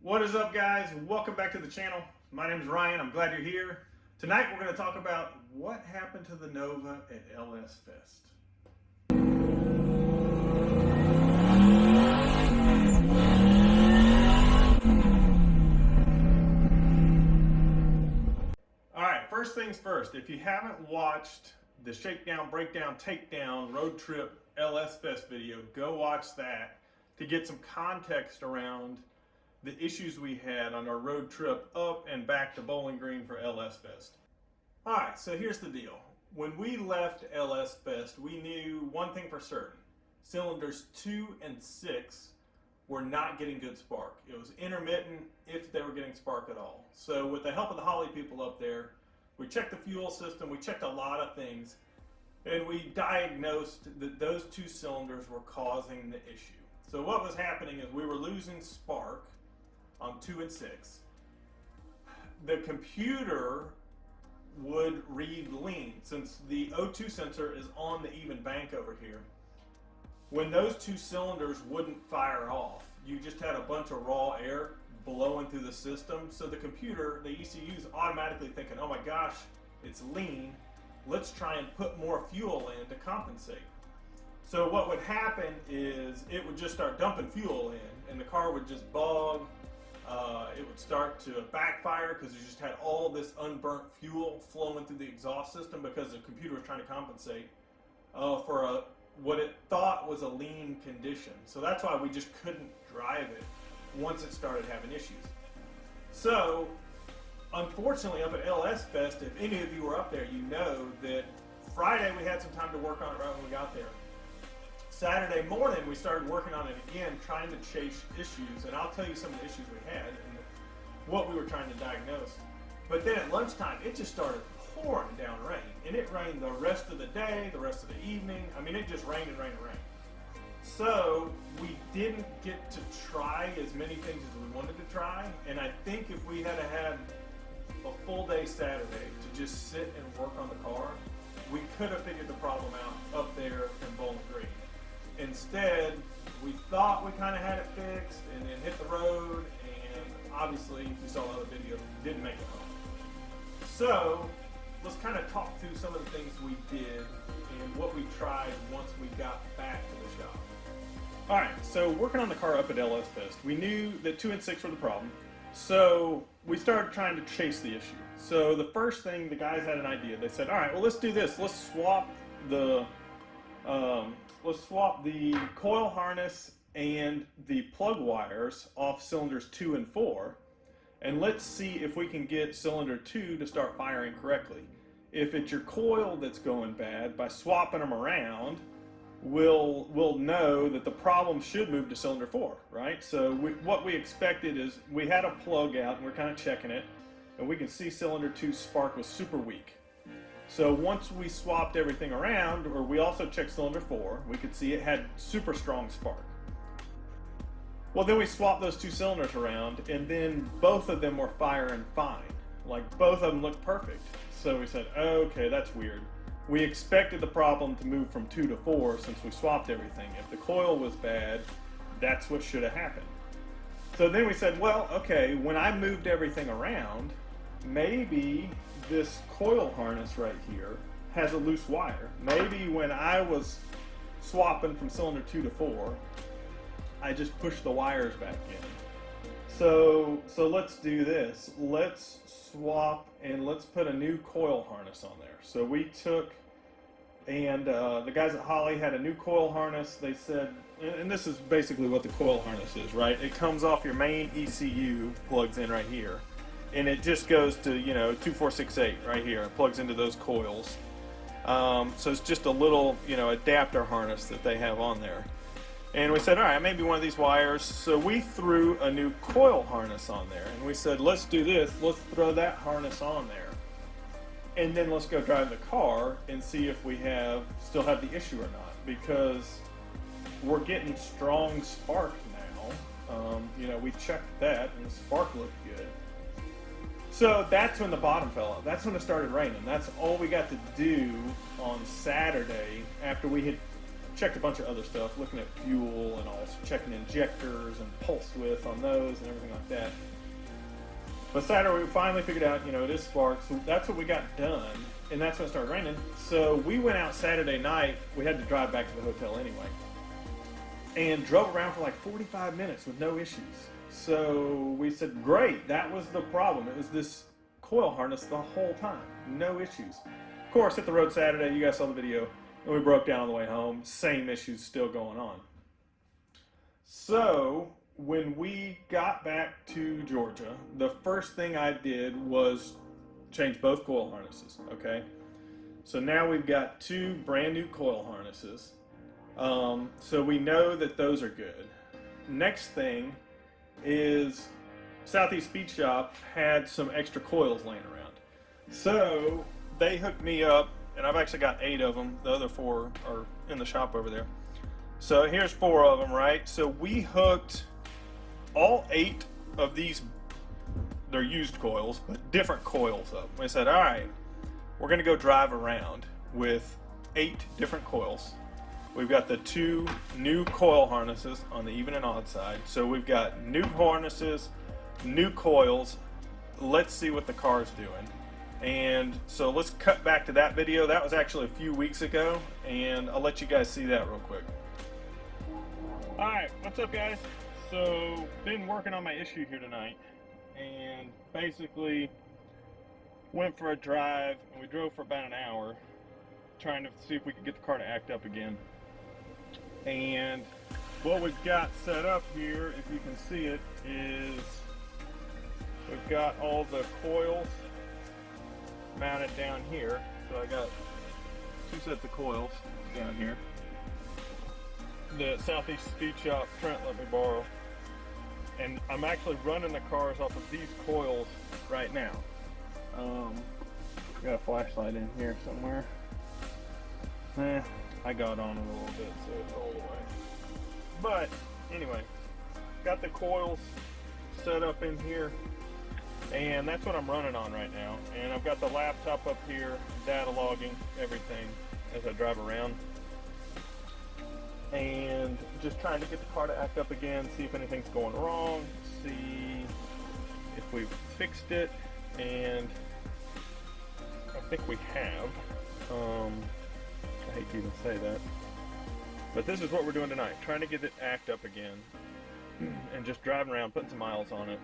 What is up, guys? Welcome back to the channel. My name is Ryan. I'm glad you're here. Tonight we're going to talk about what happened to the Nova at LS Fest. Alright, first things first. If you haven't watched the Shakedown, Breakdown, Takedown Road Trip LS Fest video, go watch that to get some context around the issues we had on our road trip up and back to Bowling Green for LS Fest. Alright, so here's the deal. When we left LS Fest, we knew one thing for certain. Cylinders 2 and 6 were not getting good spark. It was intermittent if they were getting spark at all. So with the help of the Holley people up there, we checked the fuel system, we checked a lot of things, and we diagnosed that those two cylinders were causing the issue. So what was happening is we were losing spark on 2 and 6. The computer would read lean, since the O2 sensor is on the even bank over here. When those two cylinders wouldn't fire off, you just had a bunch of raw air blowing through the system. So the computer, the ECU's automatically thinking, oh my gosh, it's lean, let's try and put more fuel in to compensate. So what would happen is it would just start dumping fuel in and the car would just bug. It would start to backfire because you just had all this unburnt fuel flowing through the exhaust system because the computer was trying to compensate for what it thought was a lean condition. So that's why we just couldn't drive it once it started having issues. So unfortunately up at LS Fest, if any of you were up there, you know that Friday we had some time to work on it right when we got there. Saturday morning we started working on it again, trying to chase issues, and I'll tell you some of the issues we had and what we were trying to diagnose. But then at lunchtime it just started pouring down rain, and it rained the rest of the day, the rest of the evening. I mean, it just rained and rained and rained. So we didn't get to try as many things as we wanted to try, and I think if we had had a full day Saturday to just sit and work on the car, we could have figured the problem out up there in Bowling Green. Instead, we thought we kind of had it fixed and then hit the road, and obviously, if you saw the other video, we didn't make it home. So let's kind of talk through some of the things we did and what we tried once we got back to the shop. Alright, so working on the car up at LS Fest, we knew that 2 and 6 were the problem, so we started trying to chase the issue. So the first thing, the guys had an idea. They said, alright, well let's do this. Let's swap the coil harness and the plug wires off cylinders 2 and 4, and let's see if we can get cylinder 2 to start firing correctly. If it's your coil that's going bad, by swapping them around, we'll know that the problem should move to cylinder 4, right? So what we expected is we had a plug out and we're kind of checking it, and we can see cylinder 2's spark was super weak. So once we swapped everything around, or we also checked cylinder 4, we could see it had super strong spark. Well, then we swapped those two cylinders around, and then both of them were firing fine. Like, both of them looked perfect. So we said, okay, that's weird. We expected the problem to move from 2 to 4 since we swapped everything. If the coil was bad, that's what should have happened. So then we said, well, okay, when I moved everything around, maybe this coil harness right here has a loose wire. Maybe when I was swapping from cylinder 2 to 4, I just pushed the wires back in. So let's do this. Let's swap and let's put a new coil harness on there. So we took, and the guys at Holley had a new coil harness. They said, and this is basically what the coil harness is, right? It comes off your main ECU, plugs in right here, and it just goes to, 2468 right here. It plugs into those coils. So it's just a little, adapter harness that they have on there. And we said, all right, maybe one of these wires. So we threw a new coil harness on there, and we said, let's do this. Let's throw that harness on there, and then let's go drive the car and see if we still have the issue or not, because we're getting strong spark now. We checked that, and the spark looked good. So that's when the bottom fell out. That's when it started raining. That's all we got to do on Saturday after we had checked a bunch of other stuff, looking at fuel and also checking injectors and pulse width on those and everything like that. But Saturday we finally figured out, it is spark, so that's what we got done, and that's when it started raining. So we went out Saturday night. We had to drive back to the hotel anyway, and drove around for like 45 minutes with no issues. So we said, great, that was the problem. It was this coil harness the whole time, no issues. Of course, hit the road Saturday, you guys saw the video, and we broke down on the way home, same issues still going on. So when we got back to Georgia, the first thing I did was change both coil harnesses, okay? So now we've got 2 brand new coil harnesses. So we know that those are good. Next thing is Southeast Speed Shop had some extra coils laying around. So they hooked me up, and I've actually got 8 of them. The other 4 are in the shop over there. So here's 4 of them, right? So we hooked all 8 of these, they're used coils, but different coils up. We said, all right, we're gonna go drive around with 8 different coils. We've got the 2 new coil harnesses on the even and odd side. So we've got new harnesses, new coils. Let's see what the car's doing. And so let's cut back to that video. That was actually a few weeks ago, and I'll let you guys see that real quick. All right, what's up guys? So been working on my issue here tonight, and basically went for a drive, and we drove for about an hour trying to see if we could get the car to act up again. And what we've got set up here, if you can see it, is we've got all the coils mounted down here. So I got 2 sets of coils down here. The Southeast Speed Shop Trent let me borrow, and I'm actually running the cars off of these coils right now. Got a flashlight in here somewhere. I got on it a little bit, so it's all the way. But anyway, got the coils set up in here, and that's what I'm running on right now. And I've got the laptop up here, data logging everything as I drive around, and just trying to get the car to act up again, see if anything's going wrong, see if we've fixed it, and I think we have. I hate to even say that, but this is what we're doing tonight, trying to get it act up again, and just driving around, putting some miles on it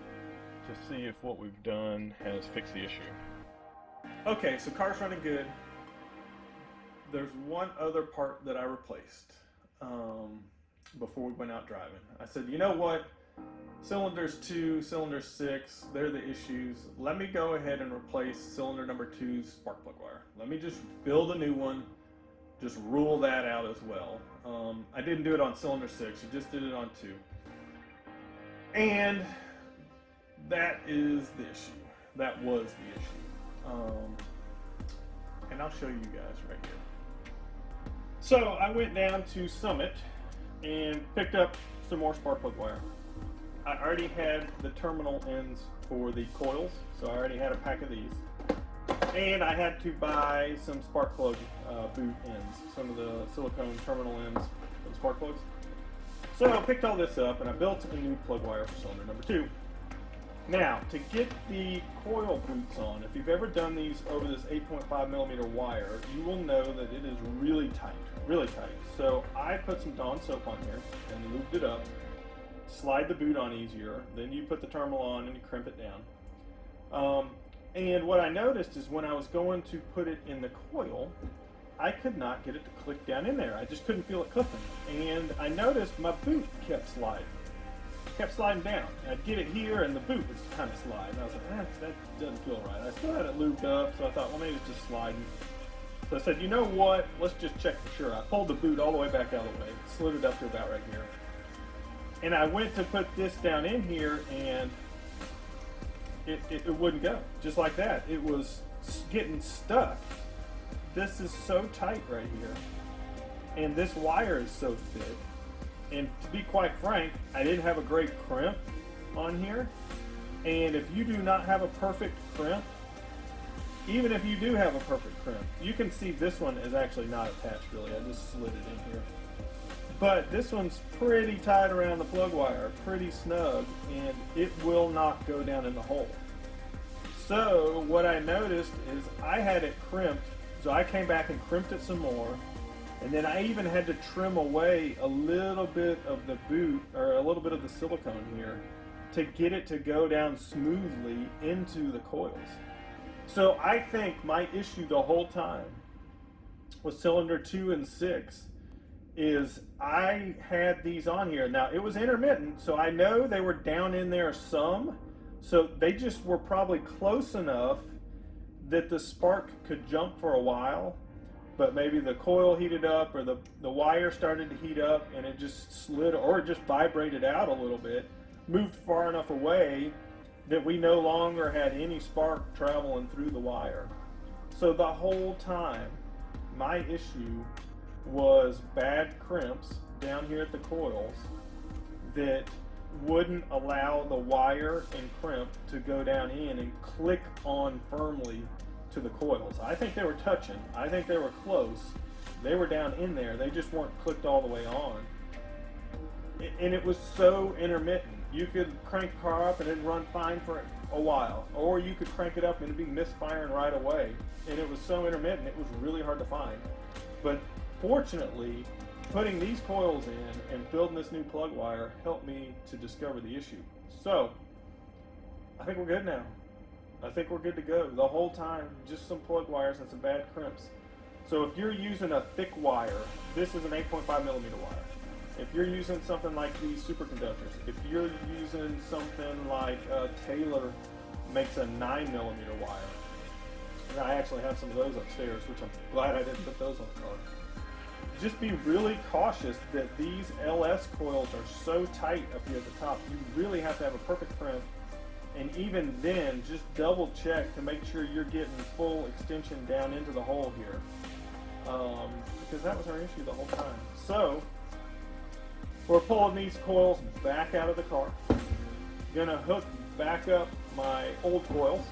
to see if what we've done has fixed the issue. Okay, so car's running good. There's one other part that I replaced before we went out driving. I said, you know what? Cylinders 2, cylinder 6, they're the issues. Let me go ahead and replace cylinder number 2's spark plug wire. Let me just build a new one, just rule that out as well. I didn't do it on cylinder 6, I just did it on 2. And that is the issue. That was the issue. And I'll show you guys right here. So I went down to Summit and picked up some more spark plug wire. I already had the terminal ends for the coils, so I already had a pack of these. And I had to buy some spark plug boot ends, some of the silicone terminal ends for the spark plugs. So I picked all this up and I built a new plug wire for cylinder number 2. Now, to get the coil boots on, if you've ever done these over this 8.5 millimeter wire, you will know that it is really tight, really tight. So I put some Dawn soap on here and lubed it up, slide the boot on easier, then you put the terminal on and you crimp it down. And what I noticed is when I was going to put it in the coil, I could not get it to click down in there. I just couldn't feel it clipping. And I noticed my boot kept sliding down. I'd get it here and the boot was kind of sliding. I was like, that doesn't feel right. I still had it lubed up, so I thought, well, maybe it's just sliding. So I said, you know what? Let's just check for sure. I pulled the boot all the way back out of the way, slid it up to about right here. And I went to put this down in here and it wouldn't go. Just like that. It was getting stuck. This is so tight right here. And this wire is so thick. And to be quite frank, I didn't have a great crimp on here. And if you do not have a perfect crimp, even if you do have a perfect crimp, you can see this one is actually not attached really. I just slid it in here. But this one's pretty tight around the plug wire, pretty snug, and it will not go down in the hole. So what I noticed is I had it crimped, so I came back and crimped it some more, and then I even had to trim away a little bit of the boot, or a little bit of the silicone here, to get it to go down smoothly into the coils. So I think my issue the whole time with cylinder 2 and 6 is I had these on here. Now it was intermittent, so I know they were down in there some, so they just were probably close enough that the spark could jump for a while, but maybe the coil heated up or the wire started to heat up and it just slid, or it just vibrated out a little bit, moved far enough away that we no longer had any spark traveling through the wire. So the whole time my issue was bad crimps down here at the coils that wouldn't allow the wire and crimp to go down in and click on firmly to the coils. I think they were touching. I think they were close. They were down in there. They just weren't clicked all the way on. And it was so intermittent. You could crank the car up and it'd run fine for a while, or you could crank it up and it'd be misfiring right away. And it was so intermittent, it was really hard to find. But fortunately, putting these coils in and building this new plug wire helped me to discover the issue. So I think we're good now. I think we're good to go. The whole time, just some plug wires and some bad crimps. So if you're using a thick wire, this is an 8.5 millimeter wire. If you're using something like these superconductors, if you're using something like Taylor makes a 9 millimeter wire, and I actually have some of those upstairs, which I'm glad I didn't put those on the car. Just be really cautious that these LS coils are so tight up here at the top. You really have to have a perfect crimp, and even then, just double check to make sure you're getting full extension down into the hole here, because that was our issue the whole time. So we're pulling these coils back out of the car. Gonna hook back up my old coils.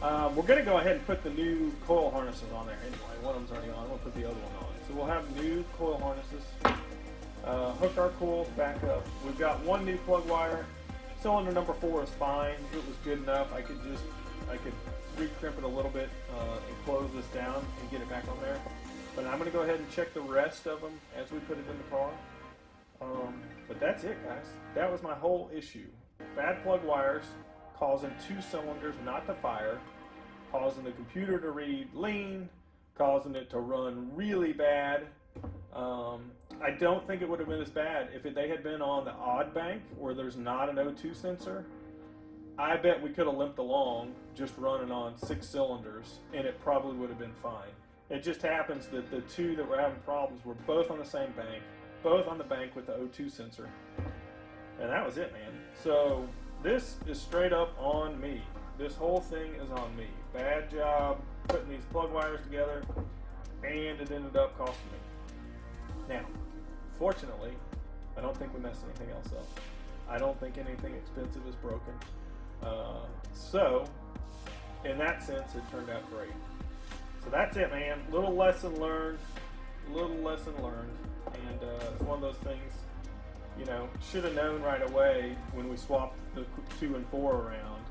We're gonna go ahead and put the new coil harnesses on there anyway. One of them's already on. We'll put the other one on. So we'll have new coil harnesses. Hook our coils back up. We've got one new plug wire. Cylinder number 4 is fine. It was good enough. I could re-crimp it a little bit and close this down and get it back on there. But I'm gonna go ahead and check the rest of them as we put it in the car. But that's it, guys. That was my whole issue. Bad plug wires causing 2 cylinders not to fire, causing the computer to read lean, causing it to run really bad. I don't think it would have been as bad if they had been on the odd bank where there's not an O2 sensor. I bet we could have limped along just running on 6 cylinders and it probably would have been fine. It just happens that the 2 that were having problems were both on the same bank, both on the bank with the O2 sensor. And that was it, man. So this is straight up on me. This whole thing is on me. Bad job putting these plug wires together, and it ended up costing me. Now, fortunately, I don't think we messed anything else up. I don't think anything expensive is broken. So, in that sense, it turned out great. So that's it, man. Little lesson learned. And it's one of those things, you know, should have known right away when we swapped the 2 and 4 around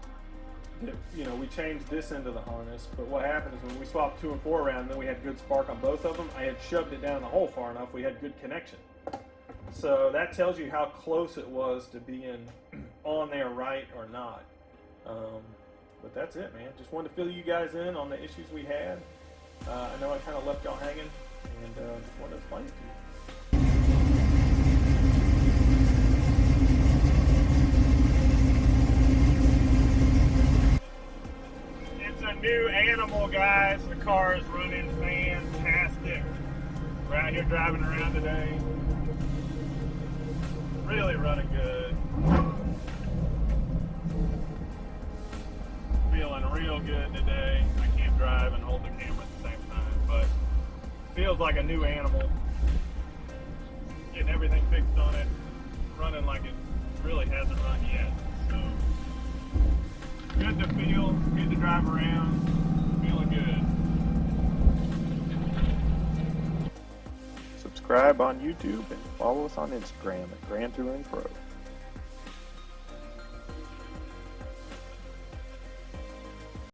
that, you know, we changed this end of the harness, but what happened is when we swapped 2 and 4 around, then we had good spark on both of them. I had shoved it down the hole far enough, we had good connection. So that tells you how close it was to being on there right or not. But that's it, man. Just wanted to fill you guys in on the issues we had. I know I kind of left y'all hanging, and just wanted to explain it to you. It's a new animal, guys. The car is running fantastic. We're out here driving around today. Really running good. Feeling real good today. I can't drive and hold the camera at the same time, but feels like a new animal. Getting everything fixed on it. Running like it really hasn't run yet. So good to feel, good to drive around, feeling good. Subscribe. subscribe on YouTube and follow us on Instagram at Grand Touring Pro.